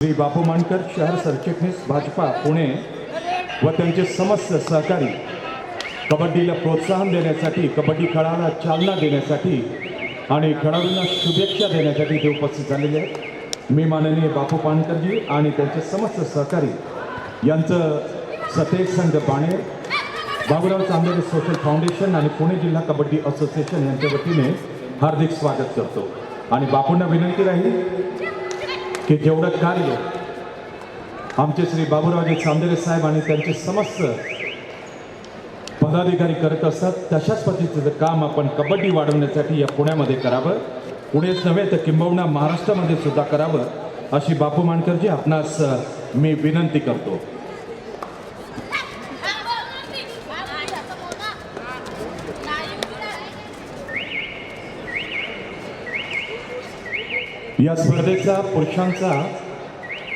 श्री बापू मानकर शहर सरचिटणीस भाजपा पुणे व त्यांचे समस्त सहकारी कबड्डीला प्रोत्साहन देण्यासाठी, कबड्डी खेळाला चालना देण्यासाठी आणि खेळाडूंना शुभेच्छा देण्यासाठी ते उपस्थित झालेले आहेत। मी माननीय बापू मानकरजी आणि त्यांचे समस्त सहकारी यांचं सतेज संघ बाणेर, बाबूराव चांदेरे सोशल फाउंडेशन आणि पुणे जिल्हा कबड्डी असोसिएशन यांच्या वतीने हार्दिक स्वागत करतो। आणि बापूंना विनंती राहील की जेवढं कार्य आमचे श्री बाबूरावजी चांदेरे साहेब आणि त्यांचे समस्त पदाधिकारी करत असतात, तशाच पद्धतीचं काम आपण कबड्डी वाढवण्यासाठी या पुण्यामध्ये करावं। पुणेच नव्हे तर किंबहुना महाराष्ट्रामध्ये सुद्धा करावं, अशी बापू मानकरजी आपणास मी विनंती करतो। या स्पर्धेचा पुरुषांचा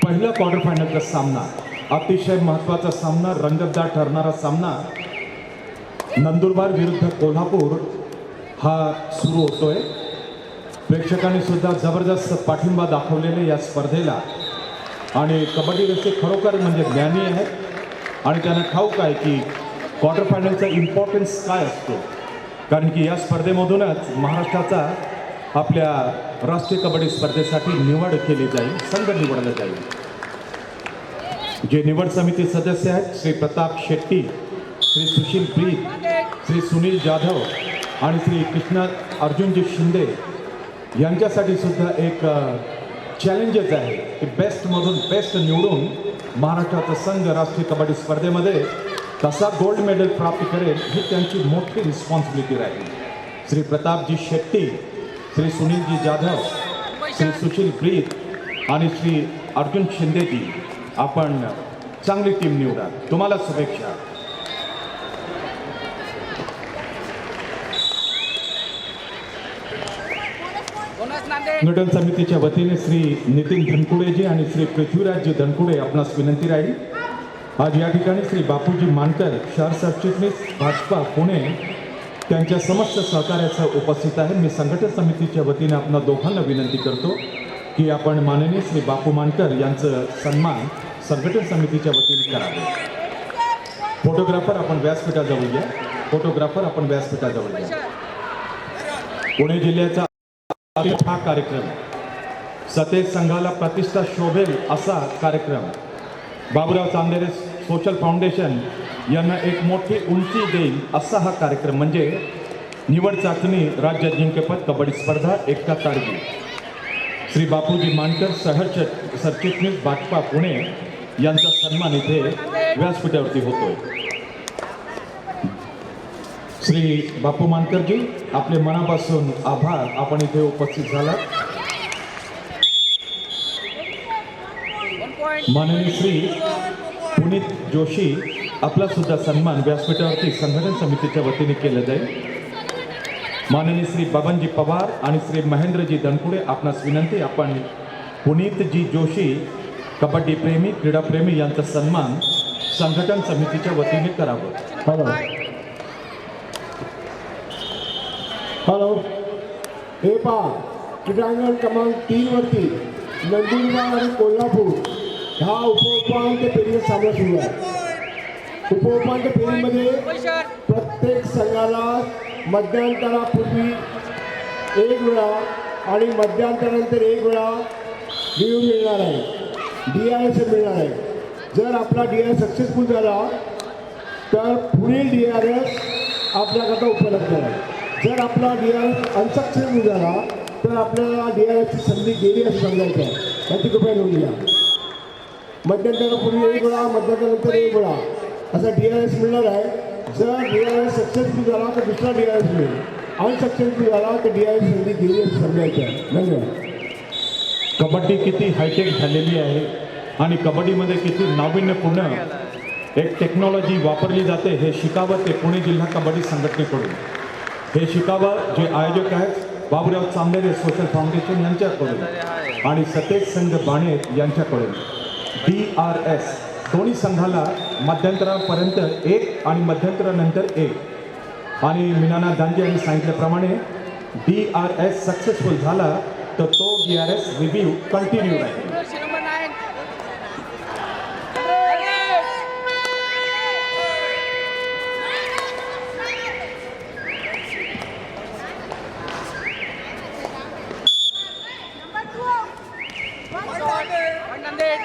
पहिला क्वार्टर फायनलचा सामना, अतिशय महत्त्वाचा सामना, रंगतदार ठरणारा सामना नंदुरबार विरुद्ध कोल्हापूर हा सुरू होतोय। प्रेक्षकांनी सुद्धा जबरदस्त पाठिंबा दाखवलेले या स्पर्धेला आणि कबड्डी रसिक खरोखर म्हणजे ज्ञानी आहेत आणि त्यांना ठाऊक आहे की क्वार्टर फायनलचा इम्पॉर्टन्स काय असतो, कारण की या स्पर्धेमधूनच महाराष्ट्राचा आपल्या राष्ट्रीय कबड्डी स्पर्धेसाठी निवड केली जाईल, संघ निवडला जाईल। जे निवड समिती सदस्य आहेत श्री प्रताप शेट्टी, श्री सुशील प्रीत, श्री सुनील जाधव आणि श्री कृष्ण अर्जुनजी शिंदे यांच्यासाठी सुद्धा एक चॅलेंजेस आहे की बेस्टमधून बेस्ट निवडून महाराष्ट्राचा संघ राष्ट्रीय कबड्डी स्पर्धेमध्ये कसा गोल्ड मेडल प्राप्त करेल ही त्यांची मोठी रिस्पॉन्सिबिलिटी राहील। श्री प्रतापजी शेट्टी, श्री सुनीलजी जाधव, श्री सुशील प्रीत आणि श्री अर्जुन शिंदेजी, आपण चांगली टीम निवडा। तुम्हाला शुभेच्छा। संघटन समितीच्या वतीने श्री नितीन धनकुडेजी आणि श्री पृथ्वीराजजी धनकुडे आपणास विनंती राहील। आज या ठिकाणी श्री बापूजी मानकर शहर सरचिटणीस भाजपा पुणे त्यांच्या समस्त सहकार्यासह उपस्थित आहे। मी संघटन समितीच्या वतीने आपणा दोघांना विनंती करतो की आपण माननीय श्री बापू मानकर यांचं सन्मान संघटन समितीच्या वतीने करावे। फोटोग्राफर आपण व्यासपीठाजवळ या, फोटोग्राफर आपण व्यासपीठाजवळ या। पुणे जिल्ह्याचा हा कार्यक्रम, सतेज संघाला प्रतिष्ठा शोभेल असा कार्यक्रम, बाबूराव चांदेरे सोशल फाउंडेशन यांना एक मोठी उंची देईल असा हा कार्यक्रम म्हणजे निवड चाचणी राज्य अजिंक्यपद कबड्डी स्पर्धा 1 तारखेला श्री बापूजी मानकर शहर सरचिटणीस भाजपा पुणे यांचा सन्मान इथे व्यासपीठावरती होतोय। श्री बापू मानकरजी, आपले मनापासून आभार, आपण इथे उपस्थित झाला। माननीय श्री पुनीत जोशी, आपला सुद्धा सन्मान व्यासपीठावरती संघटन समितीच्या वतीने केलं जाईल। माननीय श्री बबनजी पवार आणि श्री महेंद्रजी धनकुडे, आपणास विनंती आपण पुनीतजी जोशी, कबड्डी प्रेमी, क्रीडाप्रेमी यांचा सन्मान संघटन समितीच्या वतीने करावं। हॅलो हॅलो, हे पहा, क्रीडांगण क्रमांक 3 वरती नंदुरबार आणि कोल्हापूर हा उपउपांत्य फेरीचा सामना सुरू आहे। उपउपांत्य फेरीमध्ये प्रत्येक संघाला मध्यांतरापूर्वी 1 वेळा आणि मध्यांतरानंतर 1 वेळा लिव्ह मिळणार आहे, DRS मिळणार आहे। जर आपला DRS सक्सेसफुल झाला तर पुढील DRS आपल्याकरता उपलब्ध आहे। जर आपला DRS अनसक्सेसफुल झाला तर आपल्याला DRSची संधी गेली असं समजायचं आहे, याची कृपया नोंद घ्या। मध्यंतरापूर्वी 1 वेळा, मध्यंतरानंतर 1 वेळा असा DRS मिळणार आहे। जर DRS सक्सेसफुल झाला तर दुसरा DRS मिळेल, अनसक्सेसफुल झाला तर DRS संधी गेली असं समजायचं आहे। धन्यवाद। कबड्डी किती हायटेक झालेली आहे आणि कबड्डीमध्ये किती नाविन्यपूर्ण एक टेक्नॉलॉजी वापरली जाते हे शिकावं ते पुणे जिल्हा कबड्डी संघटनेकडून। हे शिकावं जे आयोजक आहेत बाबूराव चांदेरे सोशल फाउंडेशन यांच्याकडून आणि सतेज संघ बाणेर यांच्याकडून। DRS दोन्ही संघाला मध्यंतरापर्यंत 1 आणि मध्यंतरानंतर 1 आणि मीनानाथ दांजे यांनी सांगितल्याप्रमाणे DRS सक्सेसफुल झाला तर तो DRS रिव्ह्यू कंटिन्यू राहील। नांदेड.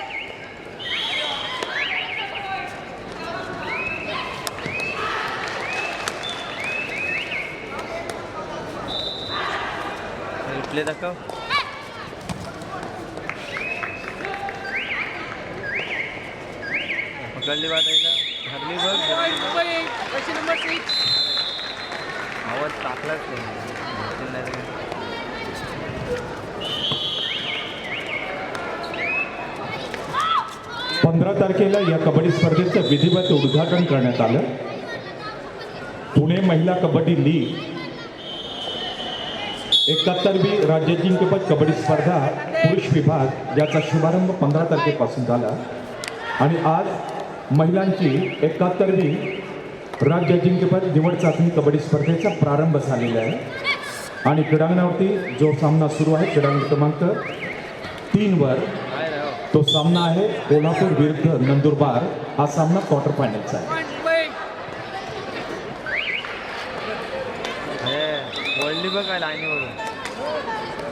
रिप्ले दाखव. पकडली वाटायला धरली बघ. मुंबई वर्षी नंबर 6. आवाज टाकलाच नाही. 15 तारखेला या कबड्डी स्पर्धेचं विधिवत उद्घाटन करण्यात आलं. पुणे महिला कबड्डी लीग 71वी राज्याजिंक्यपद कबड्डी स्पर्धा पुरुष विभाग याचा शुभारंभ 15 तारखेपासून झाला आणि आज महिलांची 71वी राज्याजिंक्यपद निवड चाचणी कबड्डी स्पर्धेचा प्रारंभ झालेला आहे आणि क्रीडांगणावरती जो सामना सुरू आहे क्रीडांगण क्रमांक 3 वर काय राव तो सामना आहे कोल्हापूर विरुद्ध नंदुरबार. हा सामना क्वार्टर फायनलचा आहे. मुंबई हे वळली बघ काय लाईनीवरून.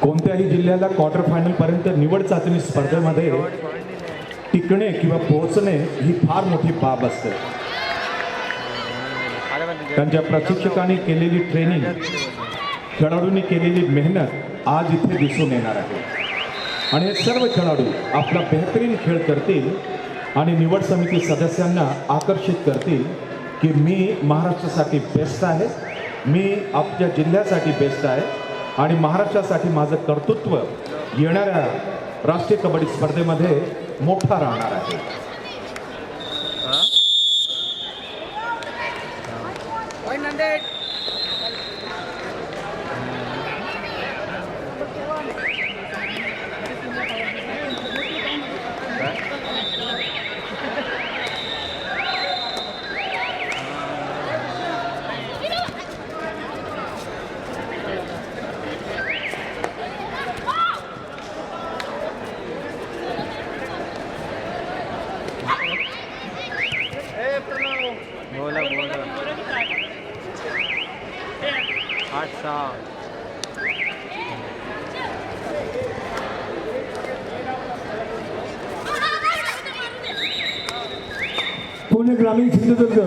कोणत्याही जिल्ह्याला क्वार्टर फायनल पर्यंत निवड चाचणी स्पर्धेमध्ये टिकणे किंवा पोहोचणे ही फार मोठी बाब असते. त्यांच्या प्रशिक्षकांनी केलेली ट्रेनिंग खेळाडूंनी केलेली मेहनत आज इथे दिसून येणार आहे आणि हे सर्व खेळाडू आपला बेहतरीन खेळ करतील आणि निवड समिती सदस्यांना आकर्षित करतील की मी महाराष्ट्रासाठी बेस्ट आहे, मी आपल्या जिल्ह्यासाठी बेस्ट आहे आणि महाराष्ट्रासाठी माझं कर्तृत्व येणाऱ्या राष्ट्रीय कबड्डी स्पर्धेमध्ये मोठा राहणार आहे. नांदेड. बोला बोला 8-6. पुणे ग्रामीण सिंधुदुर्ग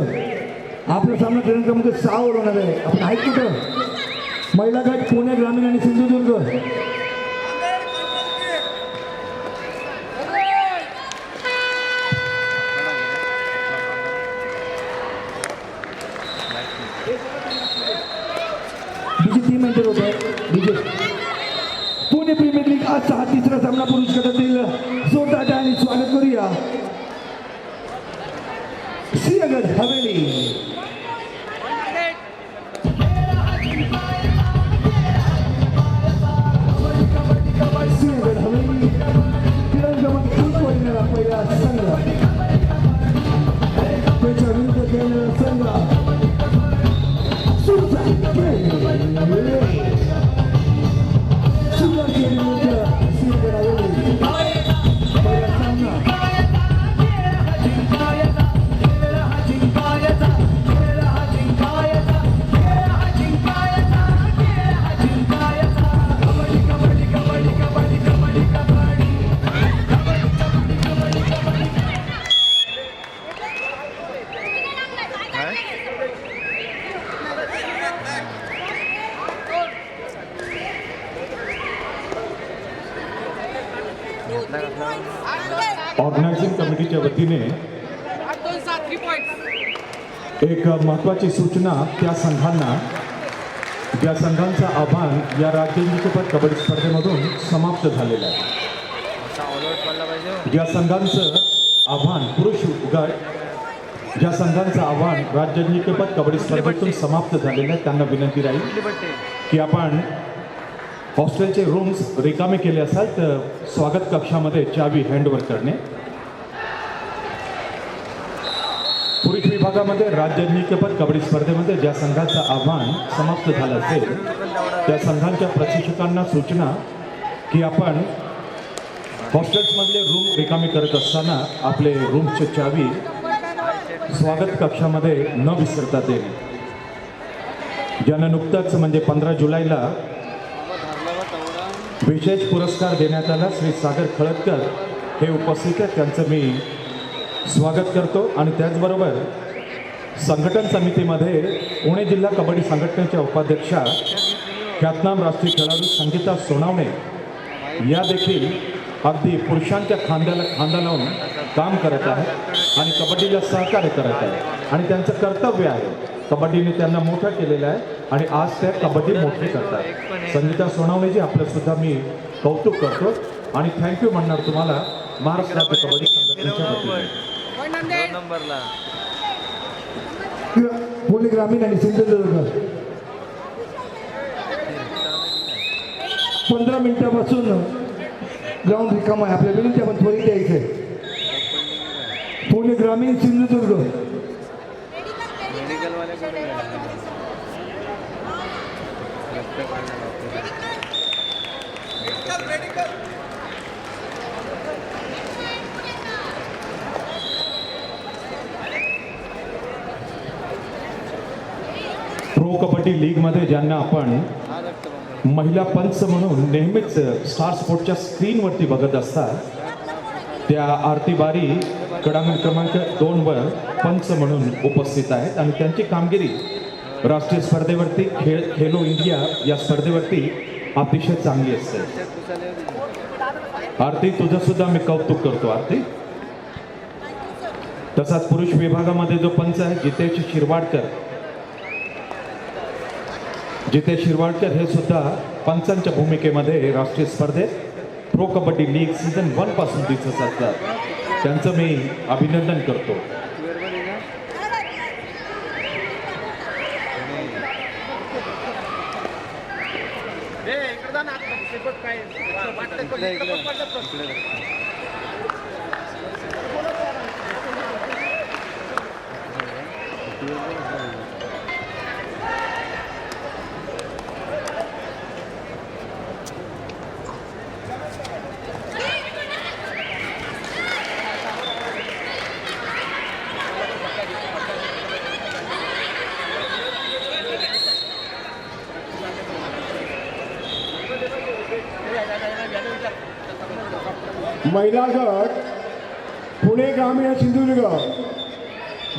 आपला सामना क्रमांक 6 वर होणार आहे. आपण आहेत कुठं? महिला गट पुणे ग्रामीण आणि सिंधुदुर्ग. डीजे 3 मिनिटं होत आहे. डीजे पुणे प्रीमियर लीग आजचा हा तिसरा सामना पुरुष गटातील जोरदार आणि स्वागत करूया सिंहगड हवेली. सिंहगड हवेली क्रमांक 1 वर येणारा पहिला संघ त्याच्या विरुद्ध खेळणारा संघ सुरत विरुद्ध सिंहगड हवेली. पहिला सामना ऑर्गनायझिंग कमिटीच्या वतीने 8-2-7 3 पॉईंट. एक महत्त्वाची सूचना त्या संघांना ज्या संघांचं आव्हान या राज्याजिंक्यपद कबड्डी स्पर्धेमधून समाप्त झालेलं आहे. असा ऑलआउट पडला पाहिजे. ज्या संघांचं आव्हान पुरुष गट ज्या संघांचं आव्हान राज्याजिंक्यपद कबड्डी स्पर्धेतून समाप्त झालेलं आहे त्यांना विनंती राहील कुठली पट्टी की आपण हॉस्टेलचे रूम्स रिकामे केले असाल तर स्वागत कक्षामध्ये चावी हँडओव्हर करणे. पुरुष विभागामध्ये राज्याजिंक्यपद कबड्डी स्पर्धेमध्ये ज्या संघाचं आव्हान समाप्त झालं असेल त्या संघांच्या प्रशिक्षकांना सूचना की आपण हॉस्टेल्समधले रूम रिकामे करत असताना आपले रूमची चावी स्वागत कक्षामध्ये न विसरता देणे. ज्यांना नुकताच म्हणजे 15 जुलैला विशेष पुरस्कार देण्यात आला श्री सागर खळदकर हे उपस्थित आहेत त्यांचं मी स्वागत करतो. आणि त्याचबरोबर संघटन समितीमध्ये पुणे जिल्हा कबड्डी संघटनेच्या उपाध्यक्षा ख्यातनाम राष्ट्रीय खेळाडू संगीता सोनावणे या देखील अगदी पुरुषांच्या खांद्याला खांदा लावून काम करत आहेत आणि कबड्डीला सहकार्य करत आहेत. आणि त्यांचं कर्तव्य आहे, कबड्डीने त्यांना मोठं केलेलं आहे आणि आज त्या कबड्डी मोठी करतात. संगीता सोनावणेजी आपलं सुद्धा मी कौतुक करतो आणि थँक्यू म्हणणार तुम्हाला महाराष्ट्र राज्य कबड्डी संघटनेच्या वतीने. पॉईंट 2 नांदेड. नंबरला पुणे ग्रामीण आणि सिंधुदुर्ग 15 मिनिटापासून ग्राउंड रिकाम आहे. आपल्या विनंती आपण त्वरित यायचंय. पुणे ग्रामीण सिंधुदुर्ग मेडिकलवाले कुठे गेले? रस्ते काढले डॉक्टर. प्रो कबड्डी लीगमध्ये ज्यांना आपण हा रक्त बंद. महिला पंच म्हणून नेहमीच स्टार स्पोर्टच्या स्क्रीनवरती बघत असतात, त्या आरती बारी क्रीडांगण क्रमांक 2 वर पंच म्हणून उपस्थित आहेत आणि त्यांची कामगिरी राष्ट्रीय स्पर्धेवरती खेलो इंडिया या स्पर्धेवरती अतिशय चांगली असते. पुसाले होते. आरती तुझं सुद्धा मी कौतुक करतो आरती. तसाच पुरुष विभागामध्ये जो पंच आहे जितेश शिरवाडकर हे सुद्धा पंचांच्या भूमिकेमध्ये राष्ट्रीय स्पर्धेत प्रो कबड्डी लीग सीझन 1 पासून दिसत असतात. त्यांचं मी अभिनंदन करतो. बरोबर आहे ना? इकडे, इकडे. इकडे. महिला गट पुणे ग्रामीण आणि सिंधुदुर्ग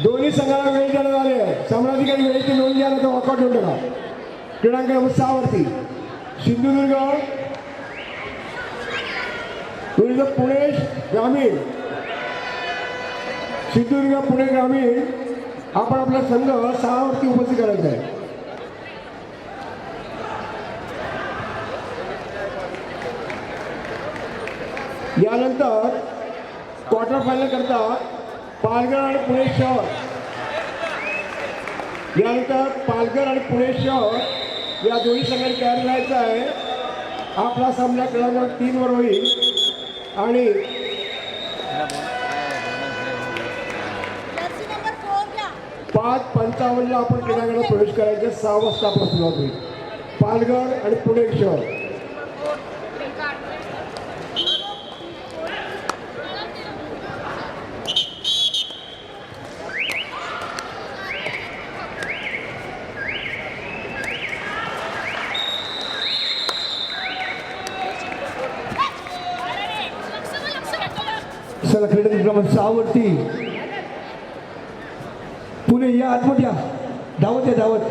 दोन्ही संघाला वेळ देण्यात आले. सामनाधिकारी वेळेची नोंद घ्या, तर वॉकआउट होऊ नका. क्रमांक नंबर 6 वरती सिंधुदुर्ग विरुद्ध पुणे ग्रामीण. सिंधुदुर्ग पुणे ग्रामीण आपण आपला संघ 6 वरती उपस्थित करायचा आहे. यानंतर क्वार्टर फायनल करता पालघर आणि पुणे शहर. यानंतर पालघर आणि पुणे शहर या दोन्ही संघांनी तयार राहायचं आहे. आपला सामना क्रमांक 3 वर होईल आणि 5:55 आपण क्रीडांगणात प्रवेश करायचे. 6 वाजता आपला सुरुवात होईल. पालघर आणि पुणे शहर. चला क्रीडा क्रमांक 6 वरती पुणे या आतमध्ये या. धावत आहे धावत.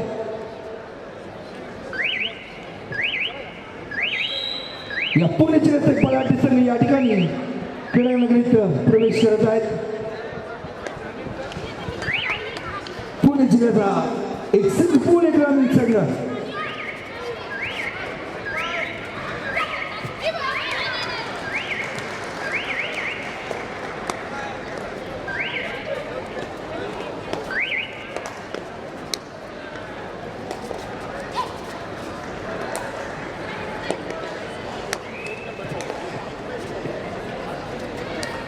या पुण्याचे रक्षक पलाटी संघ या ठिकाणी क्रीडा नगरीत प्रवेश करत आहेत. पुणे जिल्ह्याचा एक संघ पुणे ग्रामीण संघ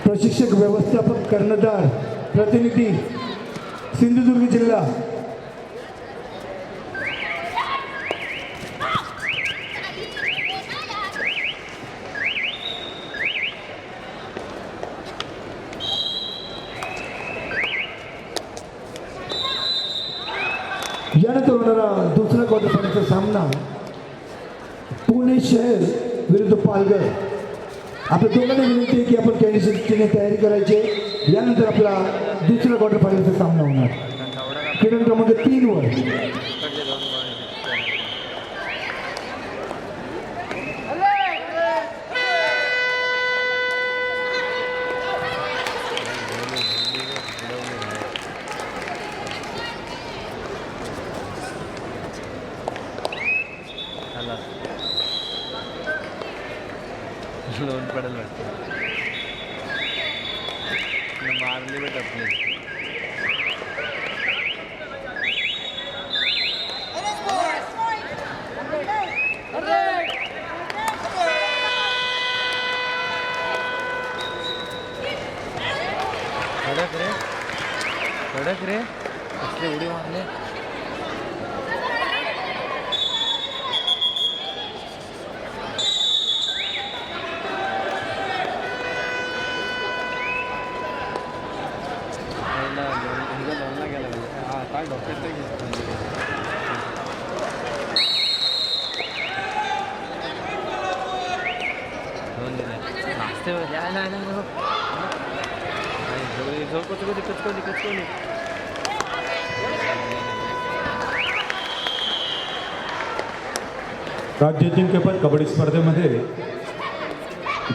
प्रशिक्षक व्यवस्थापक कर्णधार प्रतिनिधी सिंधुदुर्ग जिल्हा. यानंतर होणारा दुसरा क्वार्टर फायनलचा सामना पुणे शहर विरुद्ध पालघर. आपल्या दोघांना विनंती आहे की आपण कॅन्डिडेटची तयारी करायची आहे. यानंतर आपला दुसरा क्वार्टर फायनलचा सामना होणार. क्रीडा क्रमांक 3 वर इकडचे 2 बॉल लोन पडेल वाटतं मारली बेट आपली कडक रे असले उडी मारले काय डॉक्टर नाचते कचकोली राज्य अजिंक्यपद कबड्डी स्पर्धेमध्ये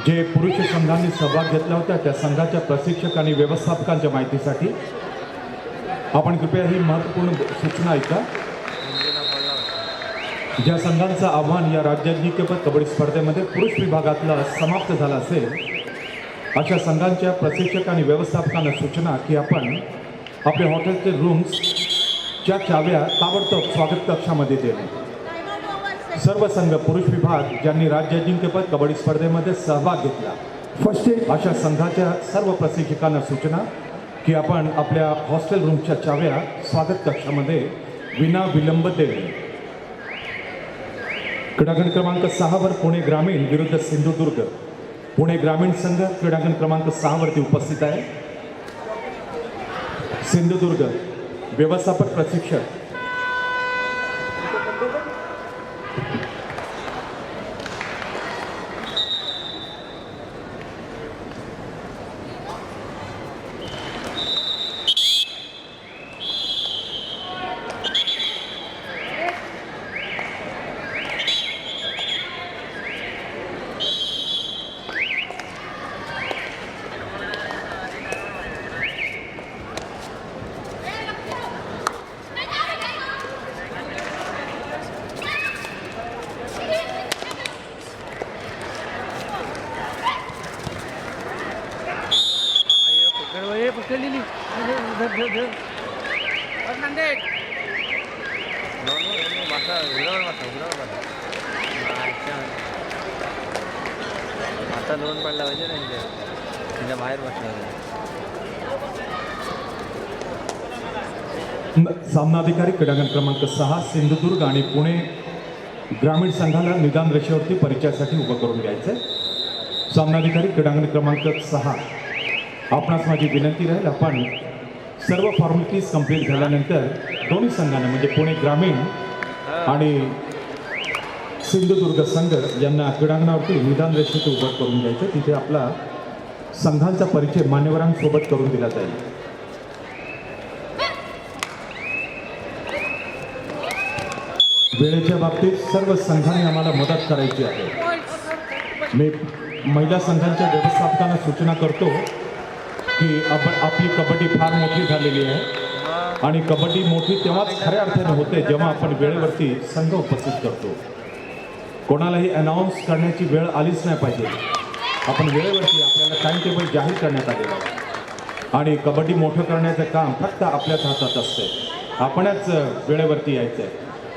जे पुरुष संघांनी सहभाग घेतला होता त्या संघाच्या प्रशिक्षक आणि व्यवस्थापकांच्या माहितीसाठी आपण कृपया ही महत्त्वपूर्ण सूचना ऐका. ज्या संघांचं आव्हान या राज्य अजिंक्यपद कबड्डी स्पर्धेमध्ये पुरुष विभागातला समाप्त झाला असेल अशा संघांच्या प्रशिक्षक आणि व्यवस्थापकांना सूचना की आपण आपल्या हॉटेलचे रूम्सच्या चाव्या ताबडतोब स्वागत कक्षामध्ये देणे. सर्व संघ पुरुष विभाग ज्यांनी राज्य अजिंक्यपद कबड्डी स्पर्धेमध्ये सहभाग घेतला फर्स्ट एड अशा संघाच्या सर्व प्रशिक्षकांना सूचना की आपण आपल्या हॉस्टेल रूमच्या चाव्या स्वागत कक्षामध्ये विना विलंब देणे. क्रीडांगण क्रमांक 6 वर पुणे ग्रामीण विरुद्ध सिंधुदुर्ग. पुणे ग्रामीण संघ क्रीडांगण क्रमांक 6 वरती उपस्थित आहे. सिंधुदुर्ग व्यवस्थापक प्रशिक्षक पकडलेली आता लोन पडला पाहिजे ना तिच्या बाहेर बसला. सामनाधिकारी क्रीडांगण क्रमांक 6 सिंधुदुर्ग आणि पुणे ग्रामीण संघाला निदान रेषेवरती परिचयासाठी उभं करून घ्यायचं. सामनाधिकारी क्रीडांगण क्रमांक 6 आपणास माझी विनंती राहील आपण सर्व फॉर्मॅलिटीज कंप्लीट झाल्यानंतर दोन्ही संघांना म्हणजे पुणे ग्रामीण आणि सिंधुदुर्ग संघ यांना क्रीडांगणावरती निदान रेषेत उभं करून घ्यायचं. तिथे आपला संघांचा परिचय मान्यवरांसोबत करून दिला जाईल. वेळेच्या बाबतीत सर्व संघांनी आम्हाला मदत करायची आहे. मी महिला संघांच्या व्यवस्थापकांना सूचना करतो की आपली कबड्डी फार मोठी झालेली आहे आणि कबड्डी मोठी तेव्हाच खऱ्या अर्थाने होते जेव्हा आपण वेळेवरती संघ उपस्थित करतो. कोणालाही अनाऊन्स करण्याची वेळ आलीच नाही पाहिजे. आपण वेळेवरती आपल्याला टाइम टेबल जाहीर करण्यात आलेलं आहे आणि कबड्डी मोठं करण्याचं काम फक्त आपल्याच हातात असते. आपणच वेळेवरती यायचं आहे.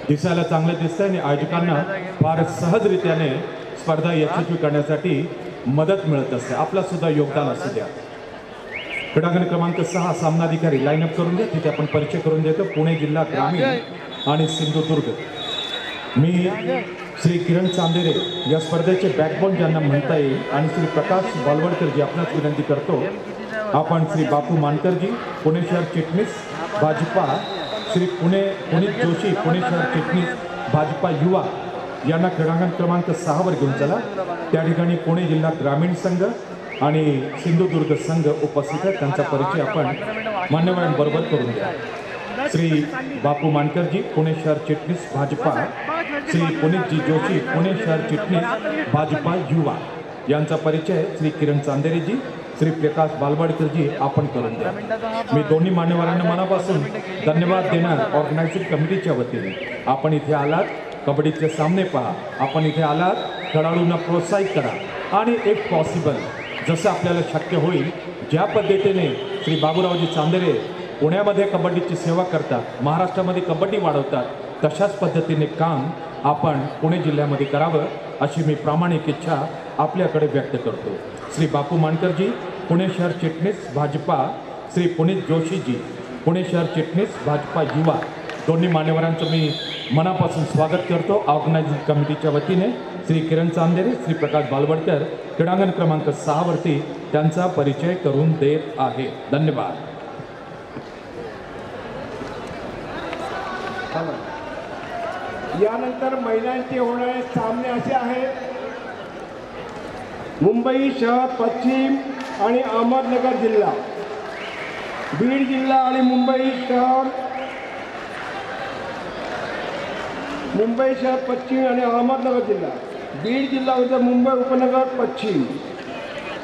दिसायला चांगलं दिसतं आणि आयोजकांना फार सहजरित्याने स्पर्धा यशस्वी करण्यासाठी मदत मिळत असते. आपलासुद्धा योगदान असू द्या. क्रीडांगण क्रमांक 6 सामनाधिकारी लाईनअप करून द्या. तिथे आपण परिचय करून देतो. पुणे जिल्हा ग्रामीण आणि सिंधुदुर्ग. मी श्री किरण चांदेरे या स्पर्धेचे बॅकबोन ज्यांना म्हणता येईल आणि श्री प्रकाश बालवडकरजी आपणास विनंती करतो आपण श्री बापू मानकरजी पुणे शहर चिटणीस भाजपा, श्री पुनीत जोशी पुणे शहर चिटणीस भाजपा युवा यांना क्रीडांगण क्रमांक 6 वर घेऊन चला. त्या ठिकाणी पुणे जिल्हा ग्रामीण संघ आणि सिंधुदुर्ग संघ उपस्थित आहेत. त्यांचा परिचय आपण मान्यवरांबरोबर करून द्या. श्री बापू मानकरजी, पुणे शहर चिटणीस भाजपा. श्री पुनीतजी जोशी, पुणे शहर चिटणीस भाजपा युवा. यांचा परिचय श्री किरण चांदेरेजी, श्री प्रकाश बालवाडकरजी आपण करून द्या. मी दोन्ही मान्यवरांना मनापासून धन्यवाद देणार. ऑर्गनायझिंग कमिटीच्या वतीने आपण इथे आलात, कबड्डीचे सामने पहा, आपण इथे आलात, खेळाडूंना प्रोत्साहित करा आणि एक पॉसिबल जसं आपल्याला शक्य होईल ज्या पद्धतीने श्री बाबूरावजी चांदेरे पुण्यामध्ये कबड्डीची सेवा करतात, महाराष्ट्रामध्ये कबड्डी वाढवतात, तशाच पद्धतीने काम आपण पुणे जिल्ह्यामध्ये करावं अशी मी प्रामाणिक इच्छा आपल्याकडे व्यक्त करतो. श्री बापू मानकरजी, पुणे शहर चिटणीस भाजपा. श्री पुनीत जोशीजी, पुणे शहर चिटणीस भाजपा युवा. दोन्ही मान्यवरांचं मी मनापासून स्वागत करतो. ऑर्गनायझिंग कमिटीच्या वतीने श्री किरण चांदेरे, श्री प्रकाश बालवडकर क्रीडांगण क्रमांक 6 वरती त्यांचा परिचय करून देत आहे. धन्यवाद. यानंतर महिलांचे होणारे सामने असे आहेत. मुंबई शहर पश्चिम आणि अहमदनगर जिल्हा, बीड जिल्हा आणि मुंबई शहर पश्चिम आणि अहमदनगर जिल्हा. बीड जिल्हा विरुद्ध मुंबई उपनगर पश्चिम,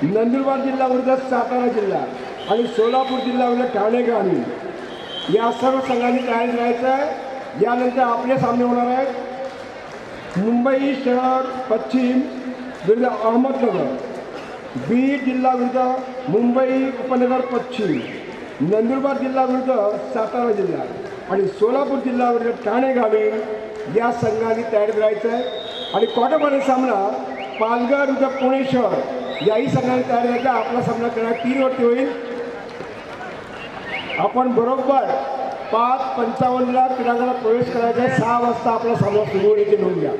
नंदुरबार जिल्हा विरुद्ध सातारा जिल्हा आणि सोलापूर जिल्हा विरुद्ध ठाणे ग्रामीण. या सर्व संघांनी तयारी करायचं आहे. यानंतर आपले सामने होणार आहेत. मुंबई शहर पश्चिम विरुद्ध अहमदनगर, बीड जिल्हा विरुद्ध मुंबई उपनगर पश्चिम, नंदुरबार जिल्हा विरुद्ध सातारा जिल्हा आणि सोलापूर जिल्हा विरुद्ध ठाणे ग्रामीण. या संघाने तयारी करायचं आहे. आणि क्वार्टर फायनल सामना पालघर विरुद्ध पुणे शहर याही संघाने तयारी करायचं. आपला सामना करणार 3 वरती होईल. आपण बरोबर 5:55 क्रीडांगणात प्रवेश करायचा आहे. 6 वाजता आपला सामना सुरू होईल. इथे नोंद घ्या.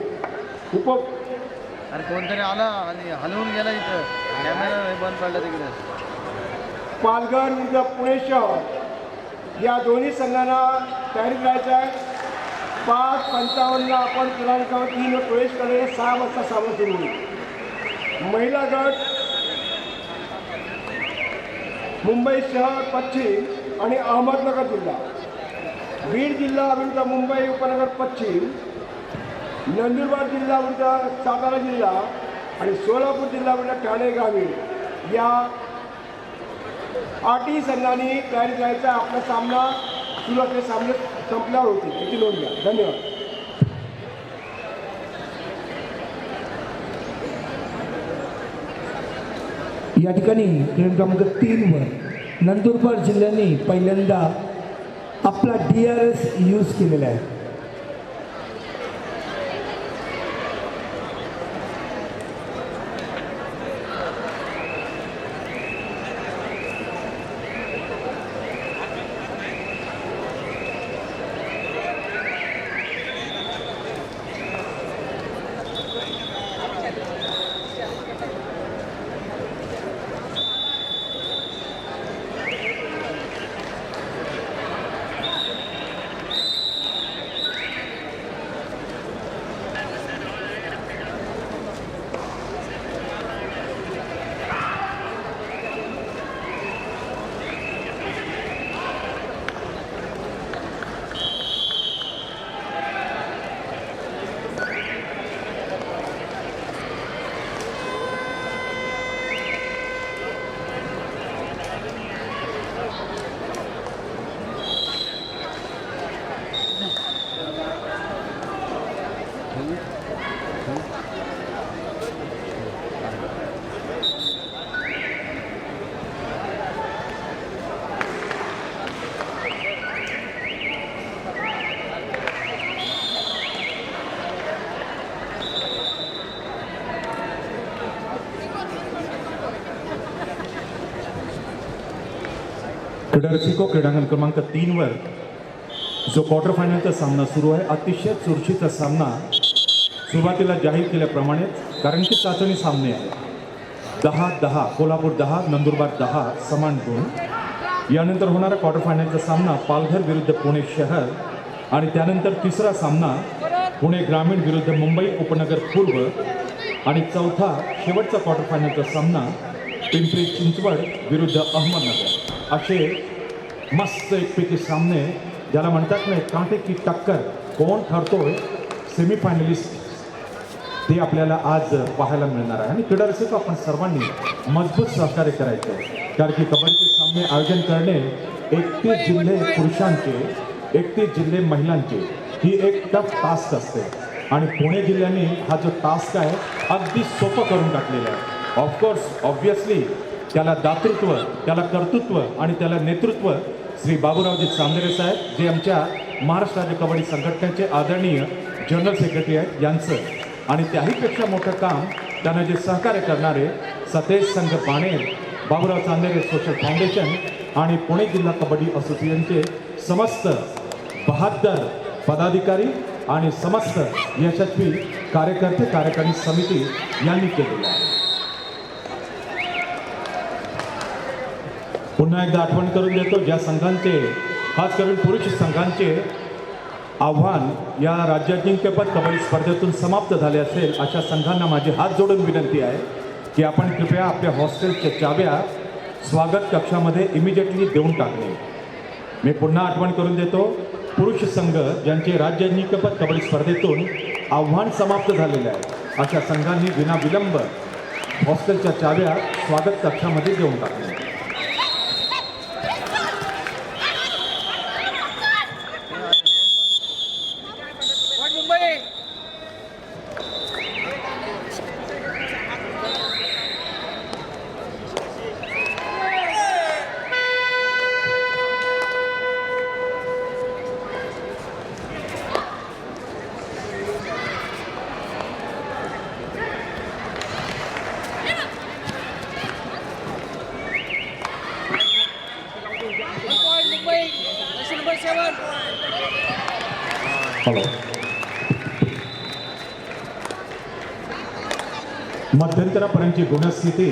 अरे कोणतरी आला आणि हलवून गेला इथं, कॅमेरा बंद पडला तिकडे. पालघर विरुद्ध पुणे शहर या दोन्ही संघांना तयारी करायचं आहे. 5:55 आपण क्रीडांगणावर 3 वर प्रवेश करायला 6 वाजता सामना सुरू होईल. महिला गट मुंबई शहर पश्चिम आणि अहमदनगर जिल्हा, बीड जिल्हा विरुद्ध मुंबई उपनगर पश्चिम, नंदुरबार जिल्हा विरुद्ध सातारा जिल्हा आणि सोलापूर जिल्हा विरुद्ध ठाणे ग्रामीण. या 8ही संघांनी तयारी करायचा. आपला सामना सुरू असलेले सामने संपल्यावर होतील. याची नोंद घ्या. धन्यवाद. या ठिकाणी क्रीडा क्रमांक 3 वर नंदुरबार जिल्ह्याने पहिल्यांदा आपला DRS यूज केलेला आहे. क्रीडारसिको, क्रीडांगण क्रमांक 3 वर जो क्वार्टर फायनलचा सामना सुरू आहे, अतिशय चुरशीचा सामना. सुरुवातीला जाहीर केल्याप्रमाणेच कारण की चाचणी सामने आहे. 10-10 कोल्हापूर 10 नंदुरबार 10 समान गुण. यानंतर होणारा क्वार्टर फायनलचा सामना पालघर विरुद्ध पुणे शहर आणि त्यानंतर तिसरा सामना पुणे ग्रामीण विरुद्ध मुंबई उपनगर पूर्व आणि चौथा शेवटचा क्वार्टर फायनलचा सामना पिंपरी चिंचवड विरुद्ध अहमदनगर असे मस्त एकपैकी सामने ज्याला म्हणतात ना कांटे की टक्कर कोण ठरतोय सेमीफायनलिस्ट ते आपल्याला आज पाहायला मिळणार आहे. आणि क्रीडा रसिक आपण सर्वांनी मजबूत सहकार्य करायचं कारण की कबड्डीचे सामने आयोजन करणे 31 जिल्हे पुरुषांचे 31 जिल्हे महिलांचे ही एक टफ टास्क असते आणि पुणे जिल्ह्याने हा जो टास्क आहे अगदी सोपं करून टाकलेला आहे. ऑफकोर्स ऑब्व्हियसली त्याला दातृत्व त्याला कर्तृत्व आणि त्याला नेतृत्व श्री बाबूरावजी चांदेरे साहेब जे आमच्या महाराष्ट्र राज्य कबड्डी संघटनेचे आदरणीय जनरल सेक्रेटरी आहेत यांचं आणि त्याहीपेक्षा मोठं काम त्यांना जे सहकार्य करणारे सतेज संघ बाणेर बाबूराव चांदेरे सोशल फाउंडेशन आणि पुणे जिल्हा कबड्डी असोसिएशनचे समस्त 72 पदाधिकारी आणि समस्त यशस्वी कार्यकर्ते कार्यकारिणी समिती यांनी केलेलं आहे. पुन्हा एकदा आठवण करून देतो ज्या संघांचे खास करून पुरुष संघांचे आव्हान या राज्याजिंक्यपद कबड्डी स्पर्धेतून समाप्त झाले असेल अशा संघांना माझी हात जोडून विनंती आहे की आपण कृपया आपल्या हॉस्टेलच्या चाव्या स्वागत कक्षामध्ये इमिजिएटली देऊन टाकणे. मी पुन्हा आठवण करून देतो पुरुष संघ ज्यांचे राज्याजिंक्यपद कबड्डी स्पर्धेतून आव्हान समाप्त झालेले आहे अशा संघांनी विनाविलंब हॉस्टेलच्या चाव्या स्वागत कक्षामध्ये देऊन टाकणे. Point Mumbai. One point Mumbai. Question number 7. Hello मध्यंतरापर्यंतची गुणस्थिती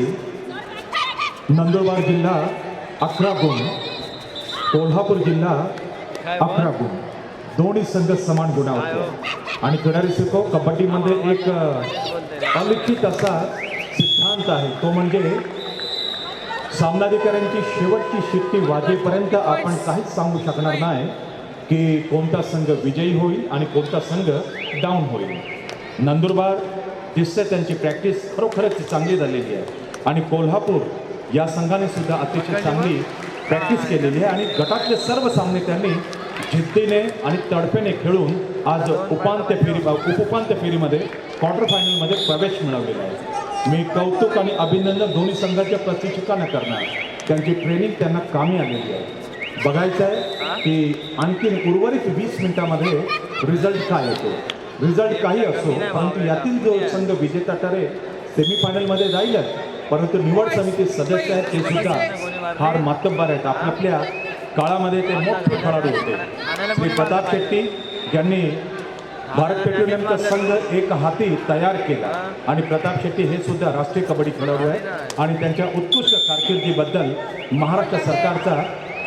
नंदुरबार जिल्हा 11 गुण कोल्हापूर जिल्हा 11 गुण दोन्ही संघ समान गुणावरती आणि क्रीडा शिको कबड्डीमध्ये एक अलिखित असा सिद्धांत आहे तो म्हणजे सामनाधिकाऱ्यांची शेवटची शिट्टी वाजेपर्यंत आपण काहीच सांगू शकणार नाही की कोणता संघ विजयी होईल आणि कोणता संघ डाऊन होईल. नंदुरबार दिसते त्यांची प्रॅक्टिस खरोखरच चांगली झालेली आहे आणि कोल्हापूर या संघाने सुद्धा अतिशय चांगली प्रॅक्टिस केलेली आहे आणि गटातले सर्व सामने त्यांनी जिद्दीने आणि तडफेने खेळून आज उपउपांत्य फेरीमध्ये क्वार्टर फायनलमध्ये प्रवेश मिळवलेला आहे. मी कौतुक आणि अभिनंदन दोन्ही संघाच्या प्रशिक्षकांना करणार त्यांची ट्रेनिंग त्यांना कामी आलेली आहे. बघायचं आहे की आणखीन उर्वरित 20 मिनिटामध्ये रिझल्ट काय येतो. रिझल्ट काही असो परंतु यातील जो संघ विजेता ठरेल सेमीफायनलमध्ये जाईलच परंतु निवड समिती सदस्य आहेत ते सुद्धा फार मातब्बर आहेत. आपल्या काळामध्ये ते मोठे खेळाडू होते. श्री प्रताप शेट्टी ज्यांनी भारत पेट्रोलियमचा संघ एक हाती तयार केला आणि प्रताप शेट्टी हे सुद्धा राष्ट्रीय कबड्डी खेळाडू आहेत आणि त्यांच्या उत्कृष्ट कारकिर्दीबद्दल महाराष्ट्र सरकारचा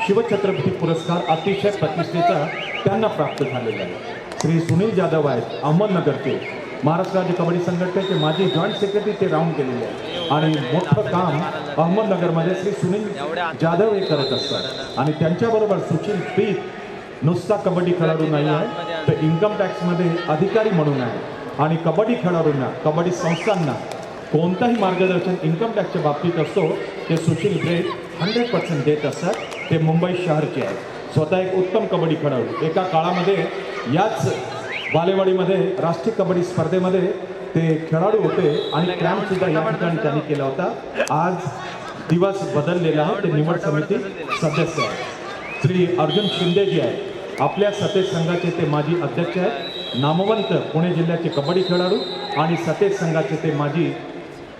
शिवछत्रपती पुरस्कार अतिशय प्रतिष्ठेचा त्यांना प्राप्त झालेला आहे. श्री सुनील जाधव आहेत अहमदनगरचे महाराष्ट्र राज्य कबड्डी संघटनेचे माजी जॉईंट सेक्रेटरी ते राऊंड केलेले आहे आणि मोठं काम अहमदनगरमध्ये श्री सुनील जाधव हे करत असतात आणि त्यांच्याबरोबर सुशील पीत नुसता कबड्डी खेळाडू नाही आहे तर इन्कम टॅक्समध्ये अधिकारी म्हणून आहे आणि कबड्डी खेळाडूंना कबड्डी संस्थांना कोणताही मार्गदर्शन इन्कम टॅक्सच्या बाबतीत असतो ते सुशील ब्रेड 100% देत असतात. ते मुंबई शहरचे आहेत. स्वतः एक उत्तम कबड्डी खेळाडू एका काळामध्ये याच बालेवाडीमध्ये राष्ट्रीय कबड्डी स्पर्धेमध्ये ते खेळाडू होते आणि कॅम्पसुद्धा या ठिकाणी त्यांनी केला होता. आज दिवस बदललेला आहे. ते निवड समिती सदस्य आहेत. श्री अर्जुन शिंदे जे आहेत आपल्या सतेज संघाचे ते माजी अध्यक्ष आहेत. नामवंत पुणे जिल्ह्याचे कबड्डी खेळाडू आणि सतेज संघाचे ते माजी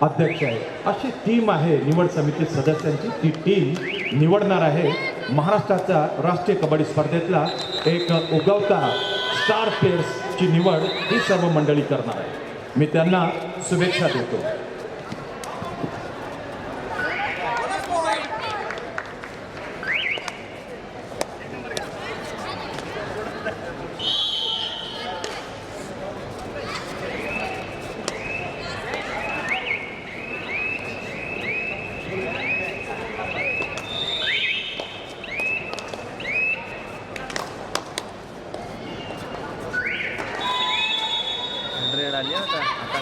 अध्यक्ष आहेत. अशी टीम आहे निवड समिती सदस्यांची. ती टीम निवडणार आहे महाराष्ट्राचा राष्ट्रीय कबड्डी स्पर्धेतला एक उगवता स्टार प्लेयर्सची निवड ही सर्व मंडळी करणार आहे. मी त्यांना शुभेच्छा देतो.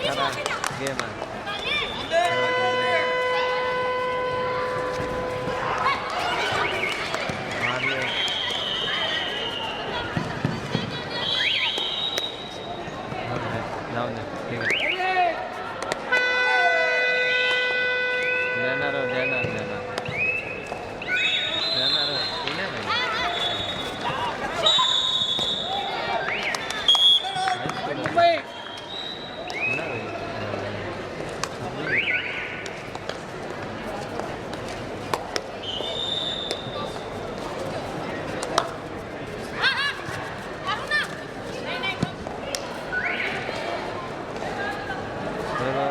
खरा गेम आहे मारले जाऊन दे ठीक आहे देणार देणार देणार देणार पुणे पॉईंट मुंबई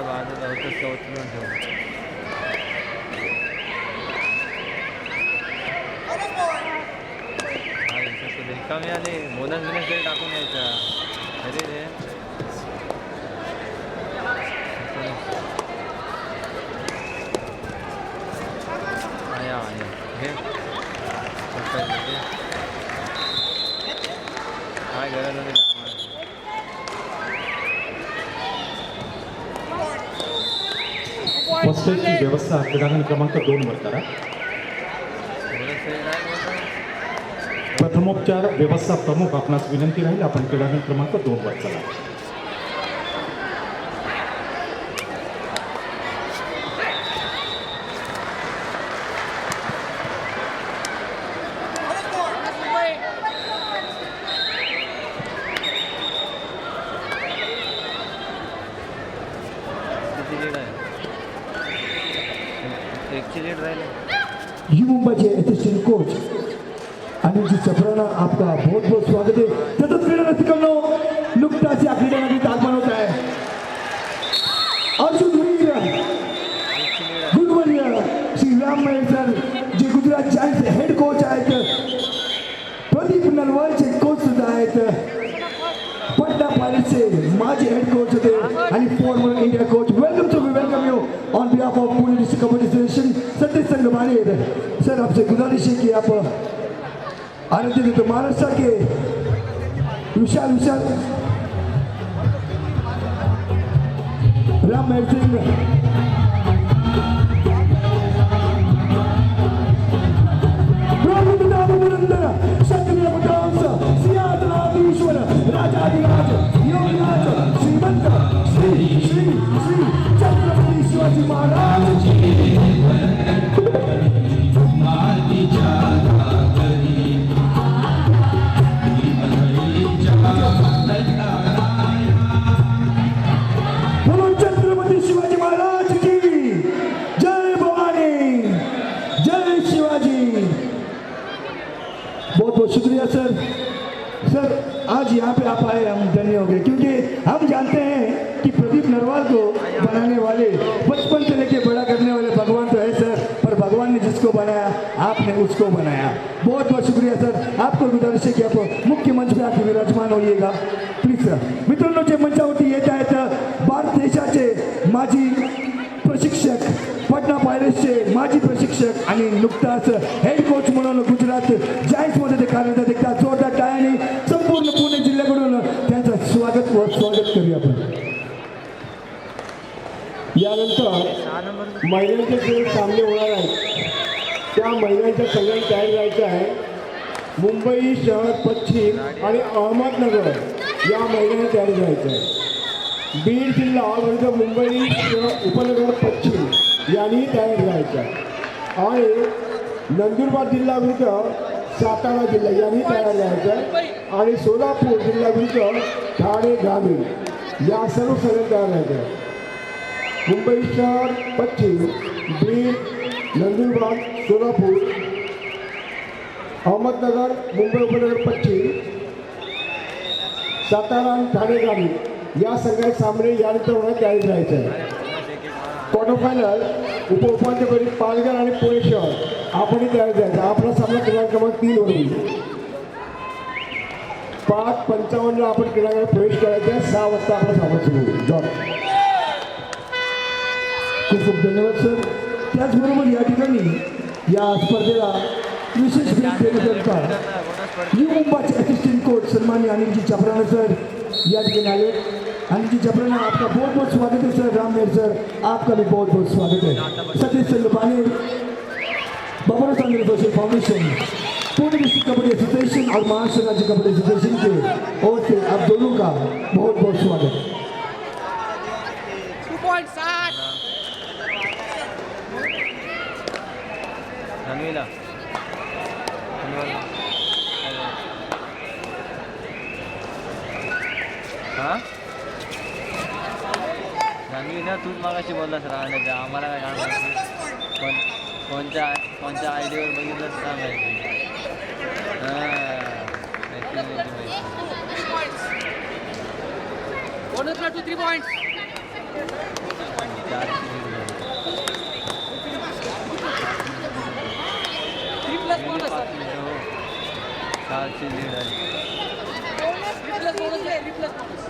बाजूला होतच का उचलून ठेवू रिकामी आली बोनस बिनस तरी टाकून यायचा अरे रे आया आया घे काय गरज होती फस्टेजची व्यवस्था क्रीडांगण क्रमांक 2 वर करा. प्रथमोपचार व्यवस्था प्रमुख आपणास विनंती राहील आपण क्रीडांगण क्रमांक 2 वर चला. यू मुंबई के असिस्टेंट कोच अनिल जी चपराना आपका बहुत बहुत स्वागत है. सतत क्रीडा रसिकांनो नुकताच या क्रीडामध्ये आगमन होत आहे. अर्जुन वीर गुणवर्य श्री राम सर जे गुजरात जायंट्स हेड कोच आहेत. प्रदीप नलवारचे कोच सुद्धा आहेत. पटना पायरेट्सचे माजी हेड कोच होते आणि former India coach. Welcome to welcome you on behalf of Pune district kabaddi association. Satish Sangmani sir आपसे गुजारिश है कि आप आरती देते महाराष्ट्र के विशाल विशाल राम सिंह क्षत्रिय पुत्रांश सिंहासनाधीश्वर राजाधिराज योगराज श्रीमंत श्री श्री श्री छत्रपती शिवाजी महाराज बोलो छत्रपती शिवाजी महाराज की जय. भवानी जय शिवाजी. बहुत बहुत शुक्रिया सर. सर आज यहाँ पे आप आए हम धन्य हो गए क्योंकि हम जानते हैं कि प्रदीप नरवाल को बनाने वाले बचपन से लेके बड़ा करने वाले भगवान तो है सर, पर भगवान ने जिसको बनाया आपने उसको बनाया. बहुत बहुत शुक्रिया सर. आपको गुजारिश है की आप मुख्य मंच पे आके विराजमान होइएगा प्लीज सर. मित्रांनो जे मंचावरती येत आहेत भारत देशाचे माजी प्रशिक्षक पटना पायरेट्सचे माजी प्रशिक्षक आणि नुकताच हेड कोच म्हणून गुजरात जायंट्समध्ये ते कार्यरत. एकदा जोरदार टाळ्याने संपूर्ण पुणे जिल्ह्याकडून त्यांचं स्वागत करूया आपण. यानंतर महिलांचे जे सामने होणार आहेत त्या महिलांच्या संघाने तयार करायचं आहे. मुंबई शहर पश्चिम आणि अहमदनगर या महिलांनी तयारी करायचं आहे. बीड जिल्हा विरुद्ध मुंबई उपनगर पश्चिम यांनी तयार करायचं आहे आणि नंदुरबार जिल्हा विरुद्ध सातारा जिल्हा यांनी तयार करायचं आहे आणि सोलापूर जिल्हा विरुद्ध ठाणे ग्रामीण या सर्व संघाने तयार करायचं आहे. मुंबई शहर पश्चिम बीड नंदुरबार सोलापूर अहमदनगर मुंबई उपनगर पश्चिम सातारा आणि ठाणे ग्रामीण या सगळे सामने यानंतर होण्यात तयारी करायचे आहे. क्वार्टर फायनल उपउपांत्यफेरी पालघर आणि पुणे शहर आपणही तयार करायचा. आपला सामना क्रमांक 3 वर होईल. 5:55 आपण क्रीडांगणात प्रवेश करायचा आहे. 6 वाजता आपला सामना सुरू होईल. खूप खूप धन्यवाद सर. त्याचबरोबर या ठिकाणी या स्पर्धेला विशेष भेट देण्याकरता यू मुंबईचे असिस्टंट कोच सन्माननीय अनिलजी चपराना सर या ठिकाणी आले. अनिल जी जबरना आपका बहुत बहुत स्वागत है सर। राम मेहर सर आपका भी बहुत बहुत स्वागत है। सतीश चंद्रपानी, बाबा चंद्र सोशल फाउंडेशन, पूर्व डिस्ट्रिक्ट कबड्डी एसोसिएशन और महाराष्ट्र राज्य कबड्डी एसोसिएशन के ओर से आप दोनों का बहुत बहुत स्वागत है। 2.7 रणवीला हां रणवी ना तूच मागाशी बोललास राहण्याचा आम्हाला काय काम माहिती कोणत्या आयडीवर बघितलंच का माहिती bonus ला 3 points. 3 plus bonus sir. 4ची lead आली 3 plus bonus है 3 plus bonus.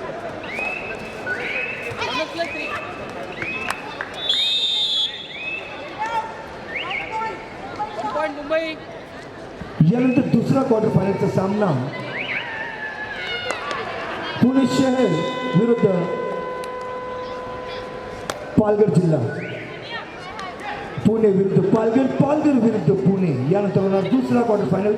bonus plus 3. Point Mumbai. यानंतर दुसरा क्वार्टर फायनलचा सामना पुणे शहर विरुद्ध पालघर जिल्हा, पुणे विरुद्ध पालघर, पालघर विरुद्ध पुणे, यानंतर होणार दुसरा क्वार्टर फायनल।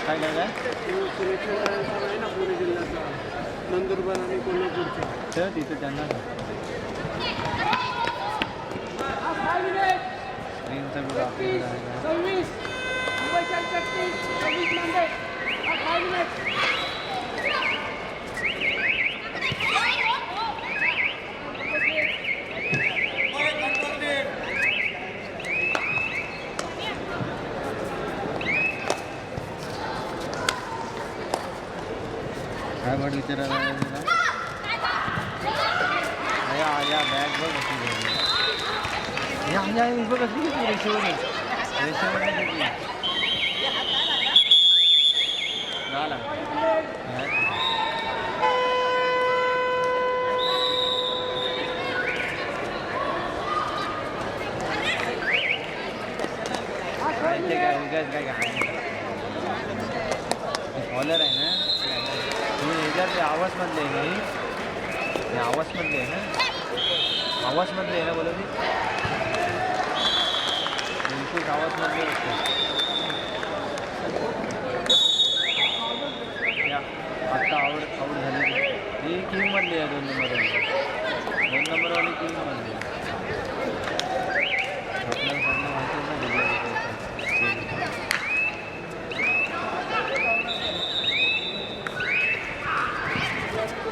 काय काय नंदुरबार आणि कोल्हापूरचा तर तिथं त्यांना 5 minutes. स्क्रीनचा बघा आपल्याकडे आहे का 26 मुंबईच्या 36 26 नांदेड. 5 minutes. काय वर्ड विचारायला लागला तुला? या बॅग बघ कशी घेतली या बघ कशी घेतली रेषेवर घेतली झाला काय उगाच काय फॉलर आहे ना तुम्ही ह्याच्यात ते आवाजमधले आहे नाही हे आवाजमधले आहे ना आवाजमधले आहे ना बोला ती बिलकुल आवाजमधले असते या आत्ता आवड झाली ही किंगमधली आहे 2 नंबरवाली 2 नंबरवाली किंगमधली आपल्याला सांगणं माहिती ना दिलं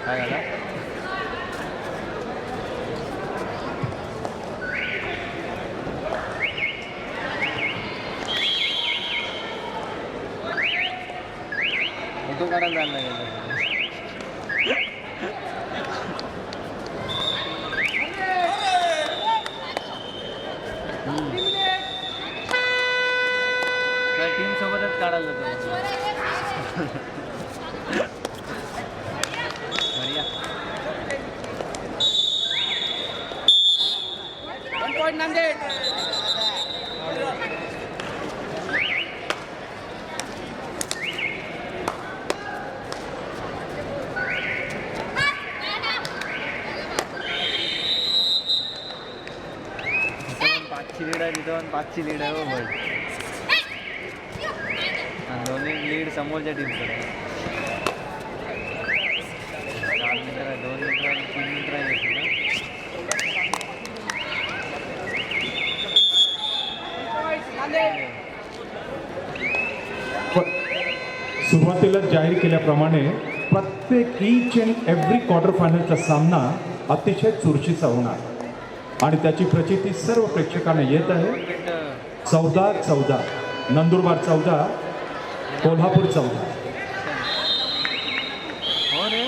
काय झालं फोटो काढायला जायला लागेल टीम सोबतच काढायला जातो बढिया 1 point नांदेड. पाचची लीड आहे तिथं 5ची लीड आहे हो भाई आणि दोन्ही लीड समोरच्या टीमकडे 4 मीटर आहे 2 मीटर आणि 3 मीटर आहे सुरुवातीला जाहीर केल्याप्रमाणे प्रत्येक ईच अँड एव्हरी क्वार्टर फायनलचा सामना अतिशय चुरशीचा होणार आणि त्याची प्रचिती सर्व प्रेक्षकांना येत आहे. 14-14 नंदुरबार 14 कोल्हापूर 14. हो रे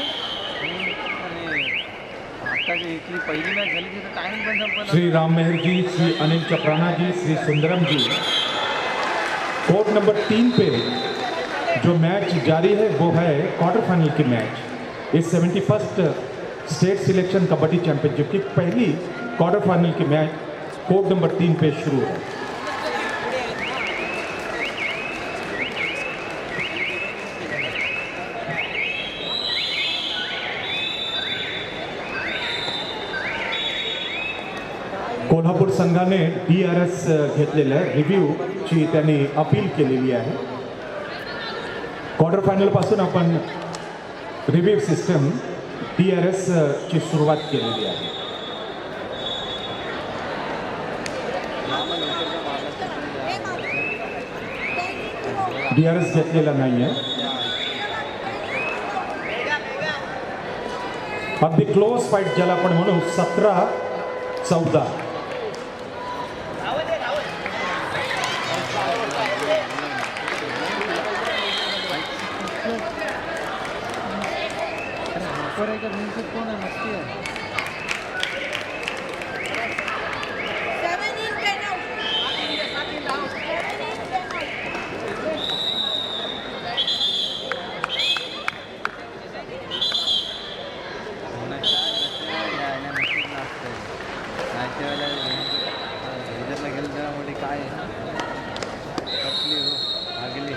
आत्ताची इथली पहिली मॅच झाली तिथं टाइम पण संपला. श्री राम मेहरजी, श्री अनिल चपराना जी, श्री सुंदरम जी, कोर्ट नंबर 3 पे जो मैच जारी है वो है क्वार्टर फाइनल की मैच. इस 71st state selection kabaddi championship की पहली क्वार्टर फाइनल की मैच कोर्ट नंबर 3 पे शुरू है। कोल्हापूर संघाने DRS घेतलेल्या रिव्ह्यूची त्यांनी अपील केलेली आहे। क्वार्टर फायनल पासून आपण रिव्ह्यू सिस्टम DRS ची सुरुवात केलेली आहे। DRS घेतलेला नाही आहे। अगदी क्लोज फाईट ज्याला आपण म्हणू 17-14। ऊपर एक नीचे कौन है मस्ती है 7 in 10 out. 7 in 10 out. होना चाहिए या ना मस्ती नाचते नाचते वाला इधर ना गेल जरा मोठी काय कसली हो आगली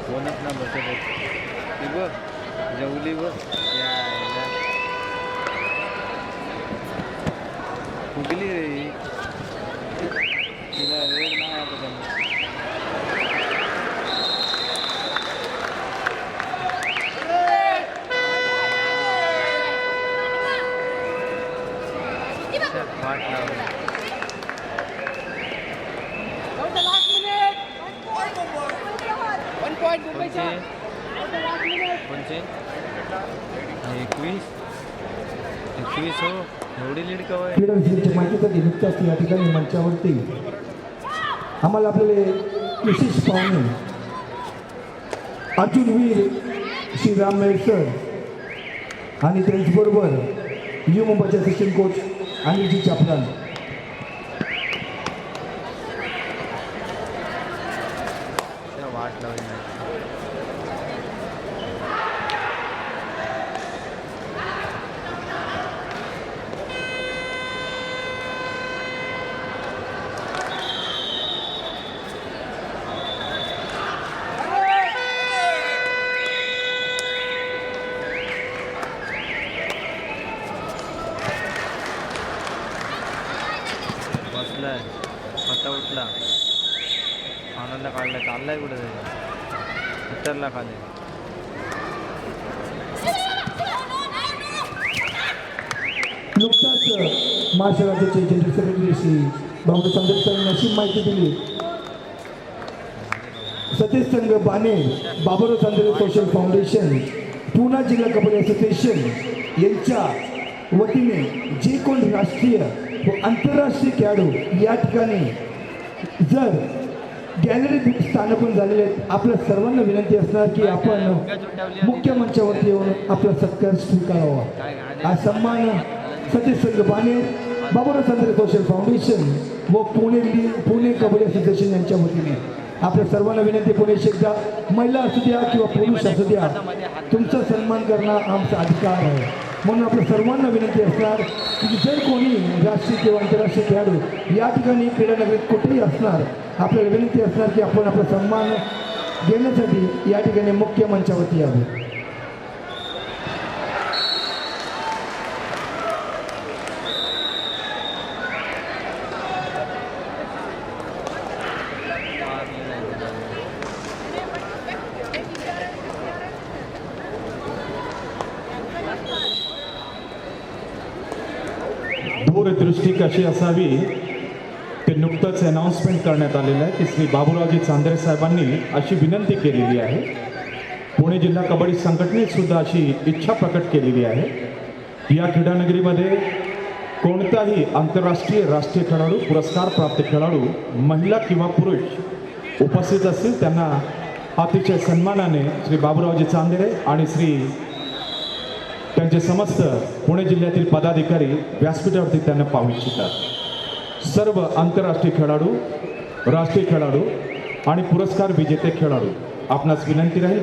कोणच ना बसत ती बघ जेवली बघ या फुगली रे तिला वेळ नाही आता त्यांना वाट लावली Down the last minute. 1 point Mumbai कोणचे sir. Down the last minute. कोणचे 21 हो एवढी लीड कवाय क्रीडा विषयीची माहितीसाठी नुकताच या ठिकाणी मंचावरती आम्हाला आपले विशेष पाहुणे अर्जुनवीर श्री राम नाईक सर आणि त्यांच्याबरोबर यू मुंबईचे असिस्टंट कोच अनिलजी चापलान वाट लावली नाही बसलाय स्वतः उठला आनंद काढला चाललाय कुठे तरी उतरला खाली नुकताच महाराष्ट्र राज्याचे जनरल सेक्रेटरी श्री बाबू संदेशांनी अशी माहिती दिली सतीश संघ बाने बाबुराव चांदेरे सोशल फाउंडेशन पूना जिल्हा कबड्डी असोसिएशन यांच्या वतीने जे कोण राष्ट्रीय व आंतरराष्ट्रीय खेळाडू या ठिकाणी जर गॅलरीत स्थानापन्न झालेले आहेत आपल्या सर्वांना विनंती असणार की आपण मुख्य मंचावरती येऊन आपला सत्कार स्वीकारावा। हा सन्मान सतीश संघ बाने बाबुराव चांदेरे सोशल फाउंडेशन व पुणे कबड्डी असोसिएशन यांच्या वतीने आपल्या सर्वांना विनंती पुढे एकदा महिला असू द्या किंवा पुरुष असू द्या तुमचा सन्मान करणं आमचा अधिकार आहे म्हणून आपल्या सर्वांना विनंती असणार की जर कोणी राष्ट्रीय किंवा आंतरराष्ट्रीय खेळाडू या ठिकाणी क्रीडानगरीत कुठेही असणार आपल्याला विनंती असणार की आपण आपला सन्मान घेण्यासाठी या ठिकाणी मुख्य मंचावरती यावे। दूरदृष्टी कशी असावी ते नुकतंच अनाउन्समेंट करण्यात आलेलं आहे की श्री बाबुरावजी चांदेरे साहेबांनी अशी विनंती केलेली आहे। पुणे जिल्हा कबड्डी संघटनेत सुद्धा अशी इच्छा प्रकट केलेली आहे या क्रीडानगरीमध्ये कोणताही आंतरराष्ट्रीय राष्ट्रीय खेळाडू पुरस्कार प्राप्त खेळाडू महिला किंवा पुरुष उपस्थित असतील त्यांना अतिशय सन्मानाने श्री बाबुरावजी चांदेरे आणि श्री त्यांचे समस्त पुणे जिल्ह्यातील पदाधिकारी व्यासपीठावरती त्यांना पाहू इच्छितात। सर्व आंतरराष्ट्रीय खेळाडू राष्ट्रीय खेळाडू आणि पुरस्कार विजेते खेळाडू आपणास विनंती राहील की